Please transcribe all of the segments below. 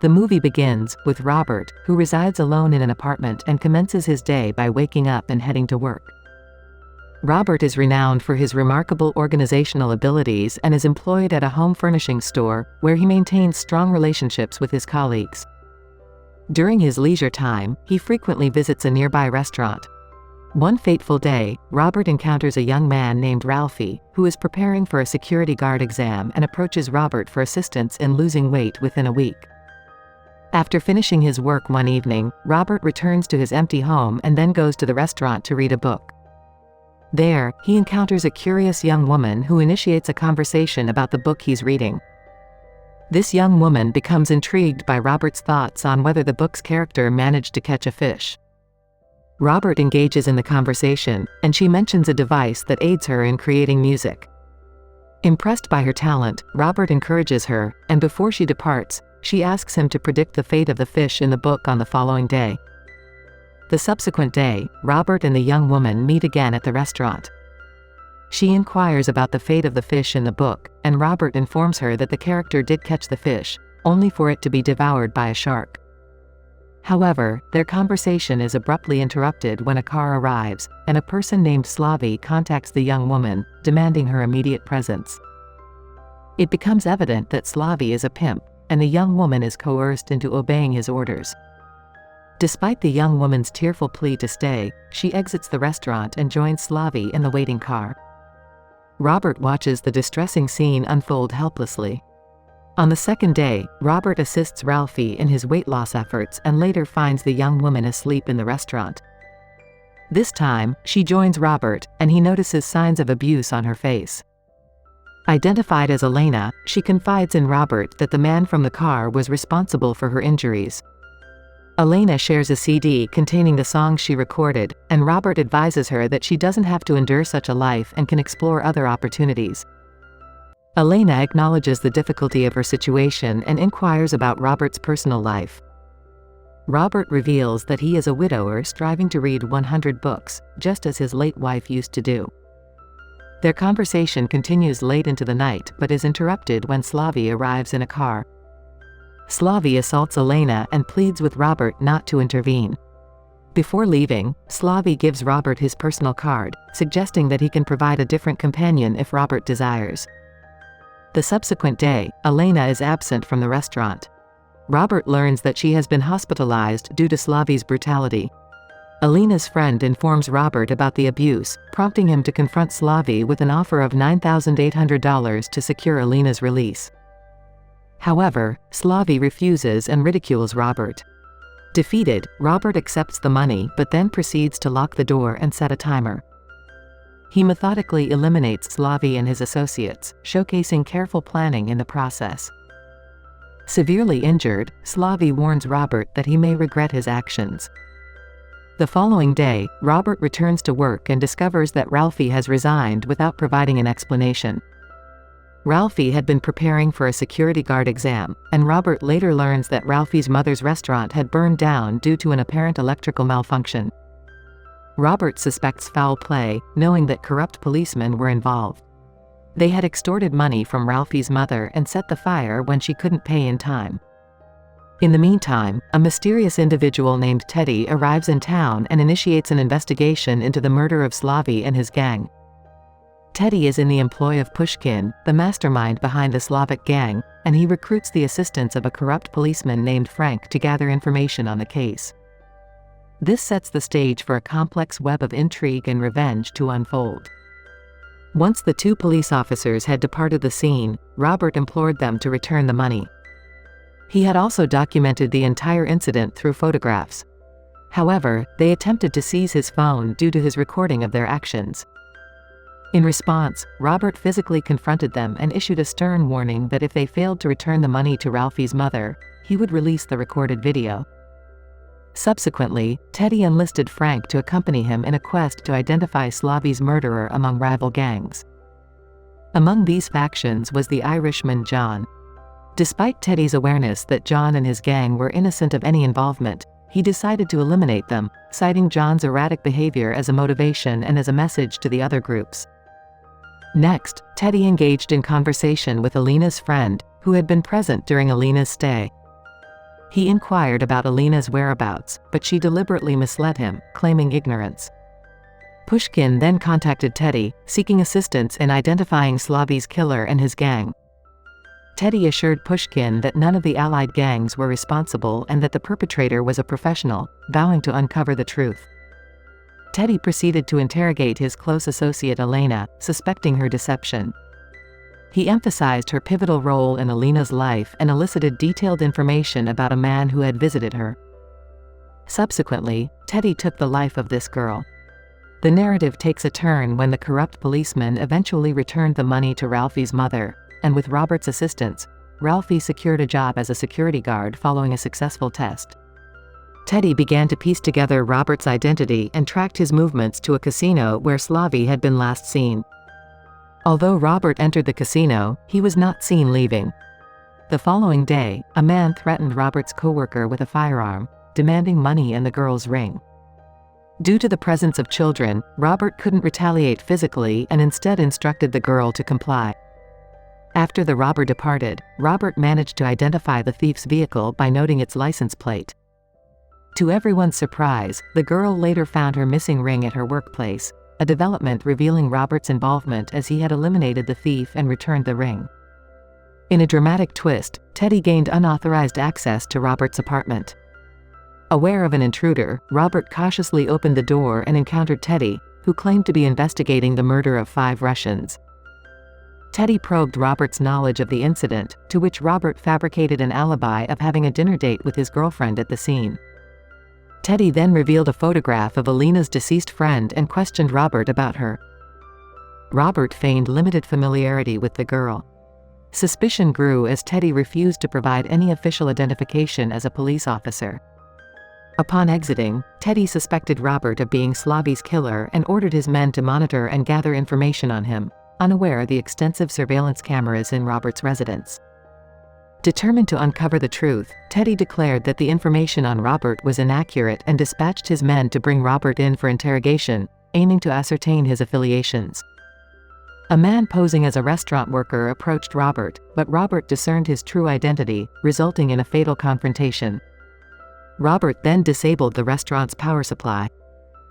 The movie begins with Robert, who resides alone in an apartment and commences his day by waking up and heading to work. Robert is renowned for his remarkable organizational abilities and is employed at a home furnishing store, where he maintains strong relationships with his colleagues. During his leisure time, he frequently visits a nearby restaurant. One fateful day, Robert encounters a young man named Ralphie, who is preparing for a security guard exam and approaches Robert for assistance in losing weight within a week. After finishing his work one evening, Robert returns to his empty home and then goes to the restaurant to read a book. There, he encounters a curious young woman who initiates a conversation about the book he's reading. This young woman becomes intrigued by Robert's thoughts on whether the book's character managed to catch a fish. Robert engages in the conversation, and she mentions a device that aids her in creating music. Impressed by her talent, Robert encourages her, and before she departs, she asks him to predict the fate of the fish in the book on the following day. The subsequent day, Robert and the young woman meet again at the restaurant. She inquires about the fate of the fish in the book, and Robert informs her that the character did catch the fish, only for it to be devoured by a shark. However, their conversation is abruptly interrupted when a car arrives, and a person named Slavi contacts the young woman, demanding her immediate presence. It becomes evident that Slavi is a pimp, and the young woman is coerced into obeying his orders. Despite the young woman's tearful plea to stay, she exits the restaurant and joins Slavi in the waiting car. Robert watches the distressing scene unfold helplessly. On the second day, Robert assists Ralphie in his weight loss efforts and later finds the young woman asleep in the restaurant. This time, she joins Robert, and he notices signs of abuse on her face. Identified as Elena, she confides in Robert that the man from the car was responsible for her injuries. Elena shares a CD containing the songs she recorded, and Robert advises her that she doesn't have to endure such a life and can explore other opportunities. Elena acknowledges the difficulty of her situation and inquires about Robert's personal life. Robert reveals that he is a widower striving to read 100 books, just as his late wife used to do. Their conversation continues late into the night but is interrupted when Slavi arrives in a car. Slavi assaults Elena and pleads with Robert not to intervene. Before leaving, Slavi gives Robert his personal card, suggesting that he can provide a different companion if Robert desires. The subsequent day, Elena is absent from the restaurant. Robert learns that she has been hospitalized due to Slavi's brutality. Elena's friend informs Robert about the abuse, prompting him to confront Slavi with an offer of $9,800 to secure Elena's release. However, Slavi refuses and ridicules Robert. Defeated, Robert accepts the money but then proceeds to lock the door and set a timer. He methodically eliminates Slavi and his associates, showcasing careful planning in the process. Severely injured, Slavi warns Robert that he may regret his actions. The following day, Robert returns to work and discovers that Ralphie has resigned without providing an explanation. Ralphie had been preparing for a security guard exam, and Robert later learns that Ralphie's mother's restaurant had burned down due to an apparent electrical malfunction. Robert suspects foul play, knowing that corrupt policemen were involved. They had extorted money from Ralphie's mother and set the fire when she couldn't pay in time. In the meantime, a mysterious individual named Teddy arrives in town and initiates an investigation into the murder of Slavi and his gang. Teddy is in the employ of Pushkin, the mastermind behind the Slavic gang, and he recruits the assistance of a corrupt policeman named Frank to gather information on the case. This sets the stage for a complex web of intrigue and revenge to unfold. Once the two police officers had departed the scene, Robert implored them to return the money. He had also documented the entire incident through photographs. However, they attempted to seize his phone due to his recording of their actions. In response, Robert physically confronted them and issued a stern warning that if they failed to return the money to Ralphie's mother, he would release the recorded video. Subsequently, Teddy enlisted Frank to accompany him in a quest to identify Slavi's murderer among rival gangs. Among these factions was the Irishman John. Despite Teddy's awareness that John and his gang were innocent of any involvement, he decided to eliminate them, citing John's erratic behavior as a motivation and as a message to the other groups. Next, Teddy engaged in conversation with Elena's friend, who had been present during Elena's stay. He inquired about Elena's whereabouts, but she deliberately misled him, claiming ignorance. Pushkin then contacted Teddy, seeking assistance in identifying Slavy's killer and his gang. Teddy assured Pushkin that none of the allied gangs were responsible and that the perpetrator was a professional, vowing to uncover the truth. Teddy proceeded to interrogate his close associate Elena, suspecting her deception. He emphasized her pivotal role in Elena's life and elicited detailed information about a man who had visited her. Subsequently, Teddy took the life of this girl. The narrative takes a turn when the corrupt policeman eventually returned the money to Ralphie's mother, and with Robert's assistance, Ralphie secured a job as a security guard following a successful test. Teddy began to piece together Robert's identity and tracked his movements to a casino where Slavy had been last seen. Although Robert entered the casino, he was not seen leaving. The following day, a man threatened Robert's coworker with a firearm, demanding money and the girl's ring. Due to the presence of children, Robert couldn't retaliate physically and instead instructed the girl to comply. After the robber departed, Robert managed to identify the thief's vehicle by noting its license plate. To everyone's surprise, the girl later found her missing ring at her workplace, a development revealing Robert's involvement as he had eliminated the thief and returned the ring. In a dramatic twist, Teddy gained unauthorized access to Robert's apartment. Aware of an intruder, Robert cautiously opened the door and encountered Teddy, who claimed to be investigating the murder of 5 Russians. Teddy probed Robert's knowledge of the incident, to which Robert fabricated an alibi of having a dinner date with his girlfriend at the scene. Teddy then revealed a photograph of Elena's deceased friend and questioned Robert about her. Robert feigned limited familiarity with the girl. Suspicion grew as Teddy refused to provide any official identification as a police officer. Upon exiting, Teddy suspected Robert of being Slavy's killer and ordered his men to monitor and gather information on him, unaware of the extensive surveillance cameras in Robert's residence. Determined to uncover the truth, Teddy declared that the information on Robert was inaccurate and dispatched his men to bring Robert in for interrogation, aiming to ascertain his affiliations. A man posing as a restaurant worker approached Robert, but Robert discerned his true identity, resulting in a fatal confrontation. Robert then disabled the restaurant's power supply.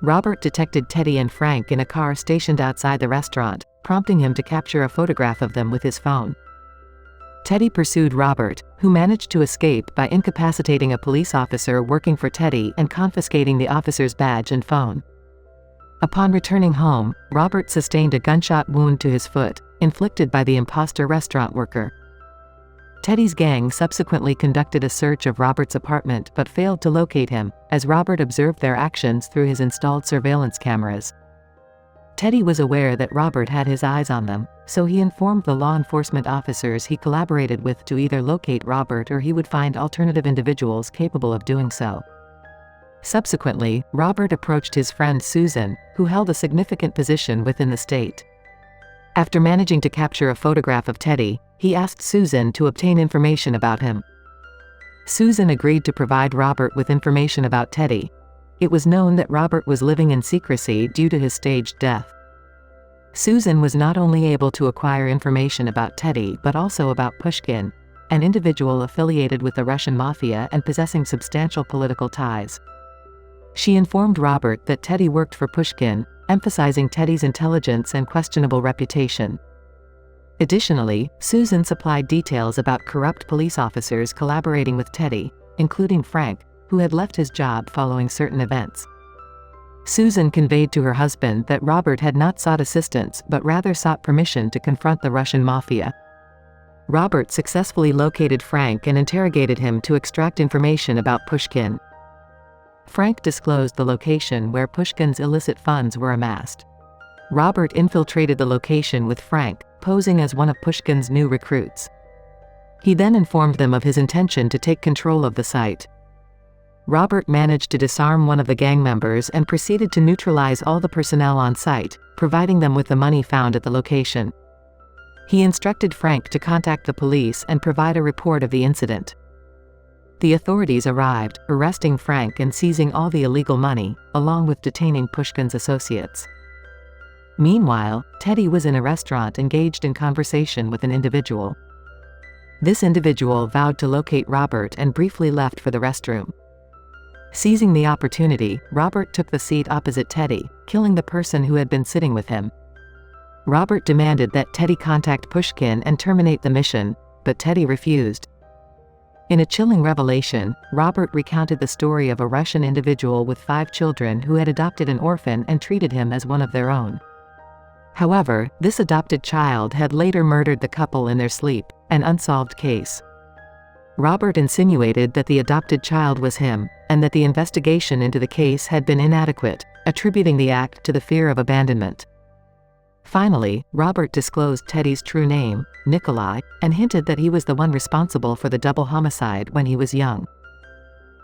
Robert detected Teddy and Frank in a car stationed outside the restaurant, prompting him to capture a photograph of them with his phone. Teddy pursued Robert, who managed to escape by incapacitating a police officer working for Teddy and confiscating the officer's badge and phone. Upon returning home, Robert sustained a gunshot wound to his foot, inflicted by the imposter restaurant worker. Teddy's gang subsequently conducted a search of Robert's apartment but failed to locate him, as Robert observed their actions through his installed surveillance cameras. Teddy was aware that Robert had his eyes on them, so he informed the law enforcement officers he collaborated with to either locate Robert or he would find alternative individuals capable of doing so. Subsequently, Robert approached his friend Susan, who held a significant position within the state. After managing to capture a photograph of Teddy, he asked Susan to obtain information about him. Susan agreed to provide Robert with information about Teddy. It was known that Robert was living in secrecy due to his staged death. Susan was not only able to acquire information about Teddy but also about Pushkin, an individual affiliated with the Russian Mafia and possessing substantial political ties. She informed Robert that Teddy worked for Pushkin, emphasizing Teddy's intelligence and questionable reputation. Additionally, Susan supplied details about corrupt police officers collaborating with Teddy, including Frank, who had left his job following certain events. Susan conveyed to her husband that Robert had not sought assistance but rather sought permission to confront the Russian Mafia. Robert successfully located Frank and interrogated him to extract information about Pushkin. Frank disclosed the location where Pushkin's illicit funds were amassed. Robert infiltrated the location with Frank, posing as one of Pushkin's new recruits. He then informed them of his intention to take control of the site. Robert managed to disarm one of the gang members and proceeded to neutralize all the personnel on site, providing them with the money found at the location. He instructed Frank to contact the police and provide a report of the incident. The authorities arrived, arresting Frank and seizing all the illegal money, along with detaining Pushkin's associates. Meanwhile, Teddy was in a restaurant engaged in conversation with an individual. This individual vowed to locate Robert and briefly left for the restroom. Seizing the opportunity, Robert took the seat opposite Teddy, killing the person who had been sitting with him. Robert demanded that Teddy contact Pushkin and terminate the mission, but Teddy refused. In a chilling revelation, Robert recounted the story of a Russian individual with 5 children who had adopted an orphan and treated him as one of their own. However, this adopted child had later murdered the couple in their sleep, an unsolved case. Robert insinuated that the adopted child was him, and that the investigation into the case had been inadequate, attributing the act to the fear of abandonment. Finally, Robert disclosed Teddy's true name, Nikolai, and hinted that he was the one responsible for the double homicide when he was young.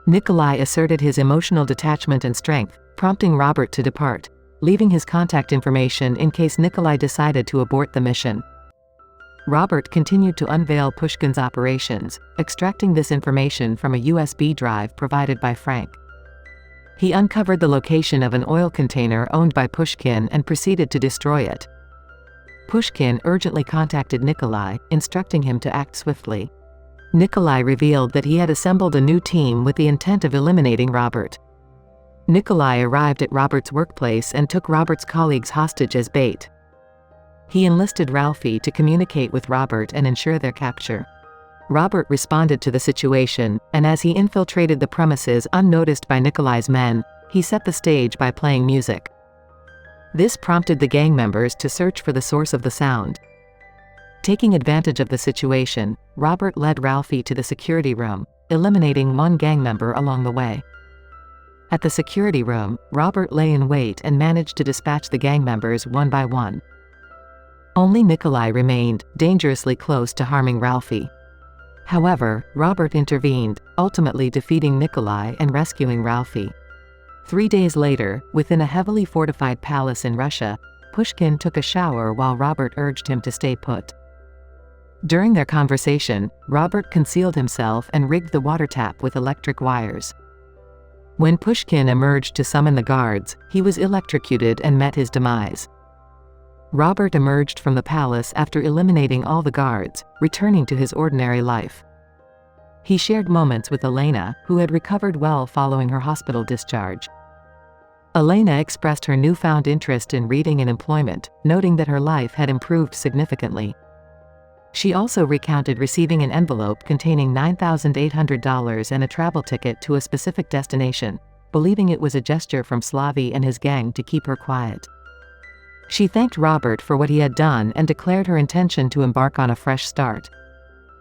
Nikolai asserted his emotional detachment and strength, prompting Robert to depart, leaving his contact information in case Nikolai decided to abort the mission. Robert continued to unveil Pushkin's operations, extracting this information from a USB drive provided by Frank. He uncovered the location of an oil container owned by Pushkin and proceeded to destroy it. Pushkin urgently contacted Nikolai, instructing him to act swiftly. Nikolai revealed that he had assembled a new team with the intent of eliminating Robert. Nikolai arrived at Robert's workplace and took Robert's colleagues hostage as bait. He enlisted Ralphie to communicate with Robert and ensure their capture. Robert responded to the situation, and as he infiltrated the premises unnoticed by Nikolai's men, he set the stage by playing music. This prompted the gang members to search for the source of the sound. Taking advantage of the situation, Robert led Ralphie to the security room, eliminating one gang member along the way. At the security room, Robert lay in wait and managed to dispatch the gang members one by one. Only Nikolai remained, dangerously close to harming Ralphie. However, Robert intervened, ultimately defeating Nikolai and rescuing Ralphie. 3 days later, within a heavily fortified palace in Russia, Pushkin took a shower while Robert urged him to stay put. During their conversation, Robert concealed himself and rigged the water tap with electric wires. When Pushkin emerged to summon the guards, he was electrocuted and met his demise. Robert emerged from the palace after eliminating all the guards, returning to his ordinary life. He shared moments with Elena, who had recovered well following her hospital discharge. Elena expressed her newfound interest in reading and employment, noting that her life had improved significantly. She also recounted receiving an envelope containing $9,800 and a travel ticket to a specific destination, believing it was a gesture from Slavy and his gang to keep her quiet. She thanked Robert for what he had done and declared her intention to embark on a fresh start.